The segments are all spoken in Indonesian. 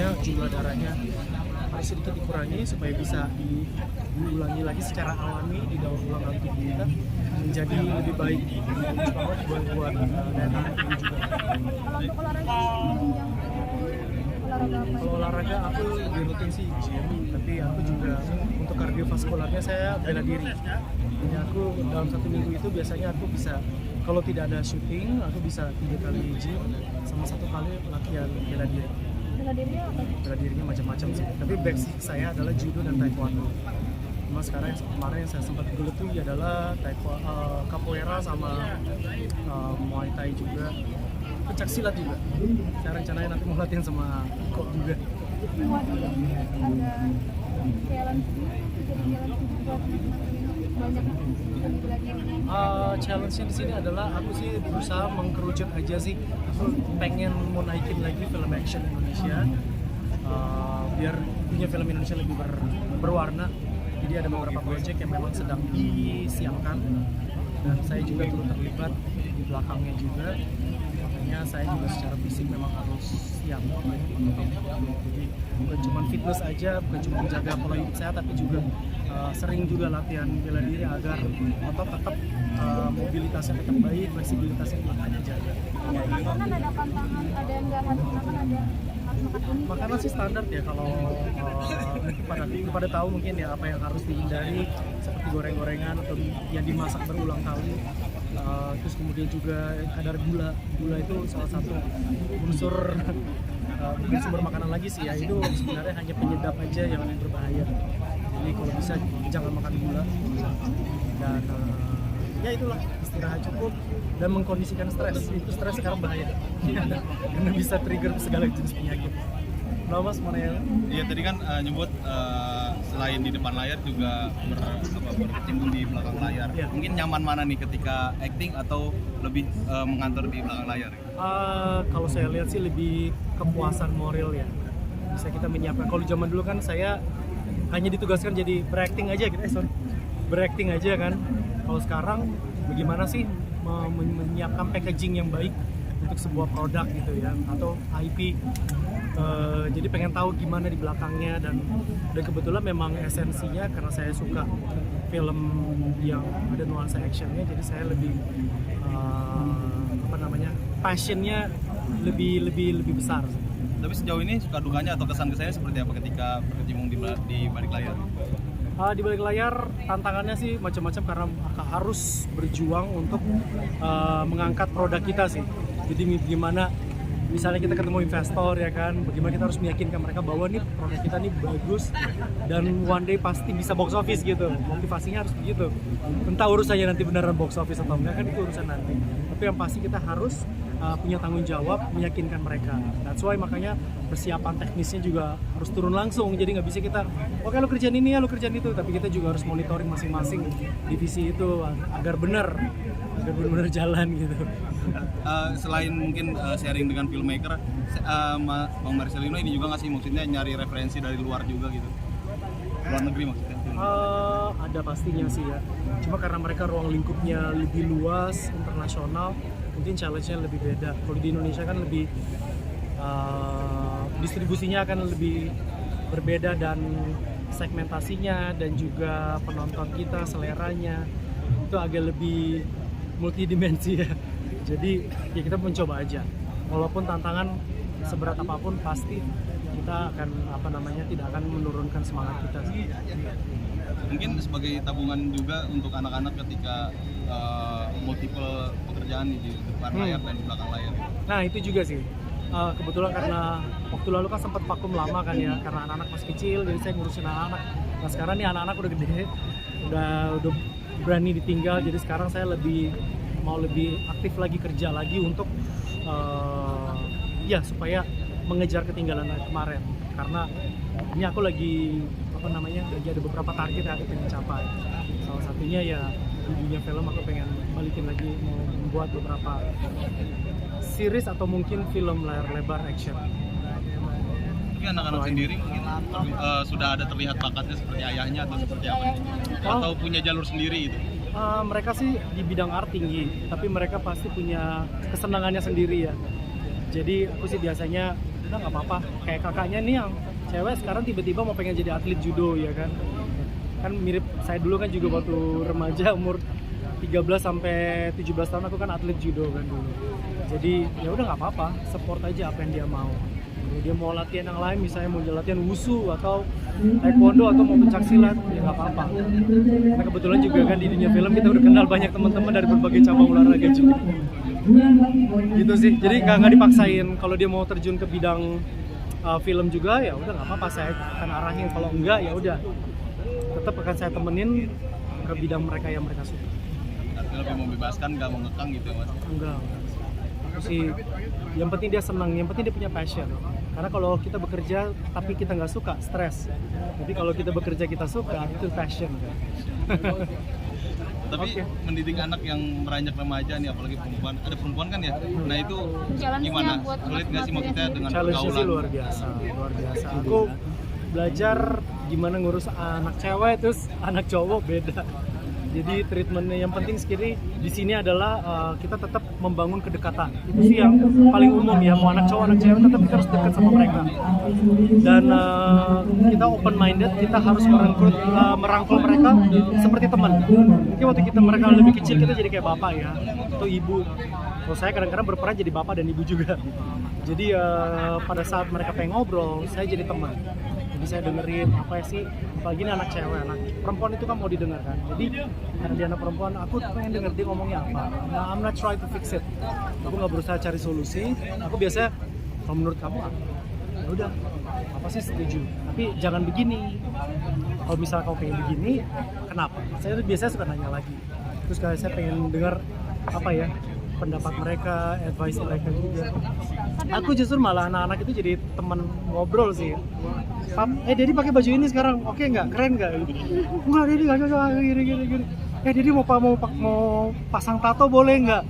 makanya jumlah darahnya harus sedikit dikurangi supaya bisa diulangi lagi secara alami di daur ulang dalam tubuh kita menjadi lebih baik. Bagus banget buat daya tahan tubuh juga. Kalau untuk olahraga menunjang olahraga apa? Kalau olahraga aku lebih rutin sih gym, tapi aku juga untuk kardiovaskularnya saya bela diri. Jadi aku dalam 1 minggu itu biasanya aku bisa, kalau tidak ada syuting, aku bisa 3 kali gym sama 1 kali latihan bela diri. Bela dirinya apa? Bela dirinya macam-macam sih. Tapi basic saya adalah judo dan taekwondo. Cuma sekarang kemarin yang saya sempat geluti adalah capoeira sama muay thai juga. Pencak silat juga. Saya rencananya nanti mau latihan sama Iko juga. Waduh, ada challenge jadi challenge buat banyak yang bela diri. Challenge-nya di sini adalah aku sih berusaha mengkerucut aja sih. Aku pengen mau naikin lagi film action Indonesia, biar punya film Indonesia lebih berwarna. Jadi ada beberapa proyek yang memang sedang disiapkan dan saya juga turut terlibat di belakangnya juga. Makanya saya juga secara fisik memang harus siap. Jadi bukan cuma fitness aja, bukan cuma menjaga pola hidup sehat, tapi juga sering juga latihan bela diri agar otot tetap mobilitasnya tetap baik, fleksibilitasnya juga dijaga. Untuk makanan ada pantangan, ada yang nggak harus makan, ada harus makan ini. Makanan sih standar ya, kalau pada tahu mungkin ya apa yang harus dihindari, seperti goreng-gorengan atau yang dimasak berulang kali. Terus kemudian juga kadar gula itu salah satu unsur bukan sumber makanan lagi sih ya, itu sebenarnya hanya penyedap aja yang berbahaya. Jadi kalau bisa jangan makan gula dan ya itulah, istirahat cukup dan mengkondisikan stres. Itu stres sekarang bahaya karena bisa trigger segala jenis penyakit. Nah Mas, mana ya? Iya tadi kan nyebut selain di depan layar juga berkecimpung di belakang layar. Ya. Mungkin nyaman mana nih ketika acting atau lebih mengantor di belakang layar? Kalau saya lihat sih lebih kepuasan moral ya. Bisa kita menyiapkan. Kalau zaman dulu kan saya hanya ditugaskan jadi berakting aja gitu. Berakting aja kan. Kalau sekarang bagaimana sih menyiapkan packaging yang baik untuk sebuah produk gitu ya, atau IP. Jadi pengen tahu gimana di belakangnya, dan kebetulan memang esensinya karena saya suka film yang ada nuansa actionnya, jadi saya lebih passionnya lebih besar. Tapi sejauh ini suka dukanya atau kesan-kesannya seperti apa ketika berkecimpung di balik layar? Di balik layar tantangannya sih macam-macam karena harus berjuang untuk mengangkat produk kita sih. Jadi gimana misalnya kita ketemu investor ya kan, bagaimana kita harus meyakinkan mereka bahwa nih produk kita nih bagus dan one day pasti bisa box office gitu. Motivasinya harus begitu. Entah urusannya nanti beneran box office atau enggak kan itu urusan nanti. Tapi yang pasti kita harus punya tanggung jawab meyakinkan mereka. That's why makanya persiapan teknisnya juga harus turun langsung. Jadi nggak bisa kita, oke lu kerjaan ini ya, lu kerjaan itu. Tapi kita juga harus monitoring masing-masing divisi itu agar benar jalan gitu. Selain mungkin sharing dengan filmmaker, Bang Marcelino ini juga nggak sih maksudnya nyari referensi dari luar juga gitu? Luar negeri maksudnya? Ada pastinya sih ya. Cuma karena mereka ruang lingkupnya lebih luas, internasional, mungkin challenge-nya lebih beda. Kalau di Indonesia kan lebih distribusinya akan lebih berbeda, dan segmentasinya dan juga penonton kita, seleranya itu agak lebih multidimensi ya. Jadi ya kita mencoba aja. Walaupun tantangan seberat apapun, pasti kita akan tidak akan menurunkan semangat kita. Mungkin sebagai tabungan juga untuk anak-anak ketika multiple pekerjaan di depan layar dan di belakang layar. Nah itu juga sih. Kebetulan karena waktu lalu kan sempat vakum lama kan ya, karena anak-anak masih kecil, jadi saya ngurusin anak-anak. Nah sekarang nih anak-anak udah gede, udah berani ditinggal, jadi sekarang saya mau lebih aktif lagi, kerja lagi untuk supaya mengejar ketinggalan kemarin. Karena ini aku lagi ada beberapa target yang aku pengen capai. Salah satunya ya di dunia film aku pengen balikin lagi, mau membuat beberapa series atau mungkin film layar lebar action. Tapi anak-anak sendiri mungkin sudah ada terlihat bakatnya seperti ayahnya atau seperti apa? Atau punya jalur sendiri gitu? Mereka sih di bidang art tinggi, tapi mereka pasti punya kesenangannya sendiri ya. Jadi aku sih biasanya udah nggak apa-apa. Kayak kakaknya nih yang cewek sekarang tiba-tiba mau pengen jadi atlet judo ya kan. Kan mirip saya dulu kan juga waktu remaja umur 13 sampai 17 tahun aku kan atlet judo kan dulu. Jadi ya udah nggak apa-apa, support aja apa yang dia mau. Kalau dia mau latihan yang lain, misalnya mau latihan wushu atau taekwondo atau mau pencak silat, ya nggak apa-apa. Nah kebetulan juga kan di dunia film kita udah kenal banyak teman-teman dari berbagai cabang olahraga juga. Gitu sih, jadi nggak dipaksain. Kalau dia mau terjun ke bidang film juga, ya udah nggak apa-apa, saya akan arahin. Kalau enggak, ya udah tetap akan saya temenin ke bidang mereka yang mereka suka. Tapi lebih membebaskan, nggak mengekang gitu ya Mas? Enggak. Aku sih, yang penting dia senang, yang penting dia punya passion. Karena kalau kita bekerja tapi kita nggak suka, stres. Tapi kalau kita bekerja kita suka, itu passion kan. Tapi mendidik anak yang beranjak remaja nih, apalagi perempuan, ada perempuan kan ya? Nah itu Challenge-nya gimana? buat Sulit nggak sih maksudnya dengan Challenge sih pergaulan? luar biasa, luar biasa. Aku belajar gimana ngurus anak cewek terus anak cowok beda. Jadi treatmentnya yang penting sekali di sini adalah kita tetap membangun kedekatan. Itu sih yang paling umum ya, mau anak cowok anak cewek tetap kita harus dekat sama mereka. Dan kita open minded, kita harus merangkul mereka seperti teman. Mungkin waktu mereka lebih kecil kita jadi kayak bapak ya atau ibu. Kalau saya kadang-kadang berperan jadi bapak dan ibu juga. Jadi pada saat mereka pengen ngobrol, saya jadi teman. Jadi saya dengerin apa sih, apalagi ini anak cewek, anak perempuan itu kan mau didengarkan. Jadi karena dia anak perempuan, aku pengen denger dia ngomongnya apa. Nah, I'm not trying to fix it. Aku nggak berusaha cari solusi. Aku biasanya, kalau menurut kamu apa? Ya udah, apa sih setuju. Tapi jangan begini. Kalau misalnya kamu pengen begini, kenapa? Saya biasanya suka nanya lagi. Terus kalau saya pengen dengar apa ya, pendapat mereka, advice mereka juga. Aku justru malah anak-anak itu jadi teman ngobrol sih. Daddy pakai baju ini sekarang, oke nggak? Keren nggak? Enggak, Daddy nggak cocok, gini. Daddy mau pasang tato boleh nggak?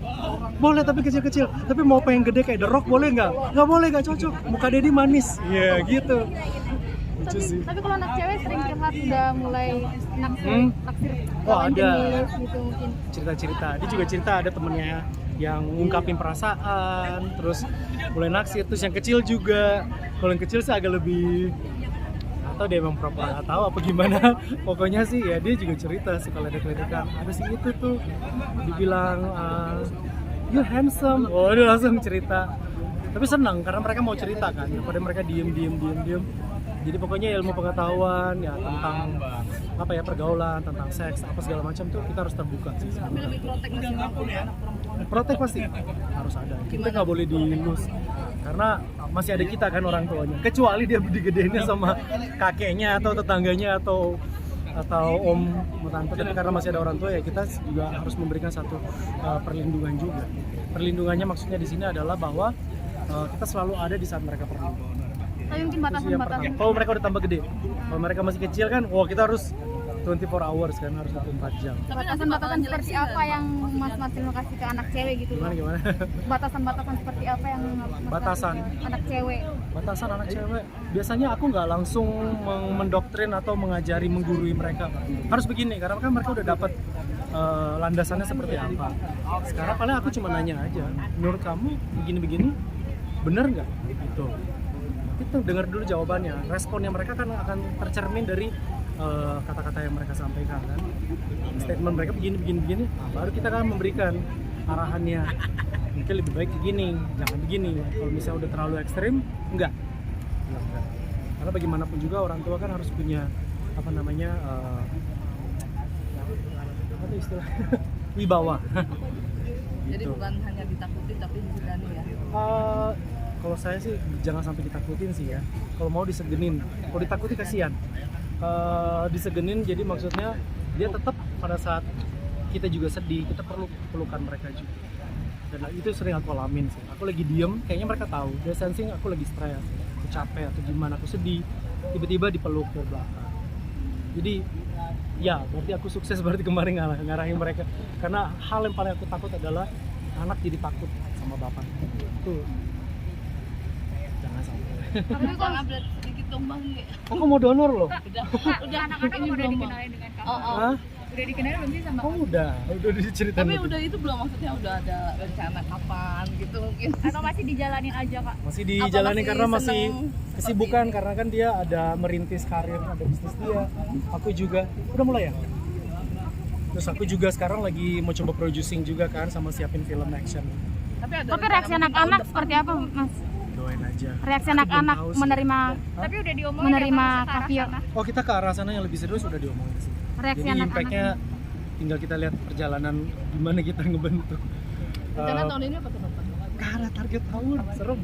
Boleh tapi kecil-kecil. Tapi mau pengen gede kayak The Rock boleh nggak? Nggak boleh, nggak cocok. Muka Daddy manis. Iya gitu. Tapi kalau anak cewek sering curhat udah mulai naksir Oh lawan ada jenis gitu mungkin. cerita-cerita. Dia juga cerita ada temennya yang ngungkapin perasaan, terus mulai naksir. Terus yang kecil juga. Kalau yang kecil sih agak lebih atau dia emang pura-pura nggak tahu apa gimana. Pokoknya sih ya dia juga cerita sih kalau ada kelihatan. Ada sih itu tuh dibilang you handsome. Oh dia langsung cerita. Tapi senang karena mereka mau cerita kan. Daripada mereka diem. Jadi pokoknya ilmu pengetahuan ya tentang apa ya pergaulan, tentang seks, apa segala macam tuh kita harus terbuka sih. Tapi lebih protek masih anak perempuan. Protek pasti harus ada. Kita nggak boleh diilus karena masih ada kita kan orang tuanya. Kecuali dia digedeinnya sama kakeknya atau tetangganya atau om tante. Tapi karena masih ada orang tua ya kita juga harus memberikan satu perlindungan juga. Perlindungannya maksudnya di sini adalah bahwa kita selalu ada di saat mereka perlu. Tapi mungkin batasan-batasan. Kalau mereka udah tambah gede, kalau mereka masih kecil kan, kita harus 24 hours kan, harus 24 jam. Batasan-batasan seperti apa yang Mas Martin mau kasih ke anak cewek gitu? Gimana? Batasan-batasan seperti apa yang Batasan anak cewek? Batasan anak cewek. Biasanya aku nggak langsung mendoktrin atau mengajari, menggurui mereka. Harus begini, karena kan mereka udah dapat landasannya seperti apa. Sekarang paling aku cuma nanya aja, menurut kamu begini-begini, bener nggak? Gitu. Itu dengar dulu jawabannya. Responnya mereka kan akan tercermin dari kata-kata yang mereka sampaikan kan. Statement mereka begini. Nah, baru kita kan memberikan arahannya. Mungkin lebih baik begini, jangan begini. Kalau misalnya udah terlalu ekstrim, enggak. Karena bagaimanapun juga orang tua kan harus punya apa namanya apa istilah wibawa. Jadi Gitu. bukan hanya ditakuti tapi disegani ya. Kalau saya sih jangan sampai ditakutin sih ya. Kalau mau disegenin. Kalau ditakuti kasihan. Disegenin jadi maksudnya dia tetap pada saat kita juga sedih, kita perlu pelukan mereka juga. Dan itu sering aku alamin sih. Aku lagi diem, kayaknya mereka tahu. Dia sensing aku lagi stres, aku capek atau gimana, aku sedih. Tiba-tiba dipeluk dari belakang. Jadi ya berarti aku sukses berarti kemarin ngarahin mereka. Karena hal yang paling aku takut adalah anak jadi takut sama bapak. Itu jangan sampai. Tapi kalau update sedikit dong Bang. Aku mau donor loh. Udah udah anak-anak ini udah dikenalin dengan kamu. Hah? Udah dikenal belum sih sama Oh udah diceritain. Tapi gitu. udah itu belum, maksudnya udah ada rencana kapan gitu mungkin. atau masih dijalanin aja kak? Masih dijalani masih karena masih seneng kesibukan karena kan dia ada merintis karir, ada bisnis dia. Aku juga udah mulai ya. Terus aku juga sekarang lagi mau coba producing juga kan sama siapin film action. Tapi ada Tapi rencana reaksi mungkin anak-anak tahun seperti apa mas? Doain aja. Reaksi Aku belum anak-anak tahu sih. menerima Tapi udah diomongin menerima Kavio. Oh kita ke arah sana yang lebih serius udah diomongin sih. Reaksi Jadi anak-anak. impactnya tinggal kita lihat perjalanan gimana kita ngebentuk. rencana Eh, tahun ini apa tahun depan? ke arah target tahun serem.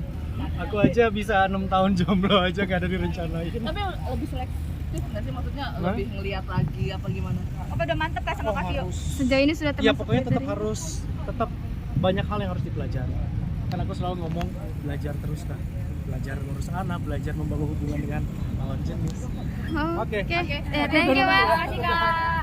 Aku aja bisa 6 tahun jomblo aja gak ada direncanain. Tapi lebih selektif nggak sih, maksudnya Hah? lebih ngelihat lagi apa gimana? Apa udah mantep kak sama Oh, Kavio? harus. Sejauh ini sudah Ya termasuk pokoknya tetap kriteria? harus banyak hal yang harus dipelajari. Kan aku selalu ngomong belajar terus kan. Belajar ngurus anak, belajar membangun hubungan dengan lawan jenis. Oh, Oke. Thank you mas. Terima kasih kak.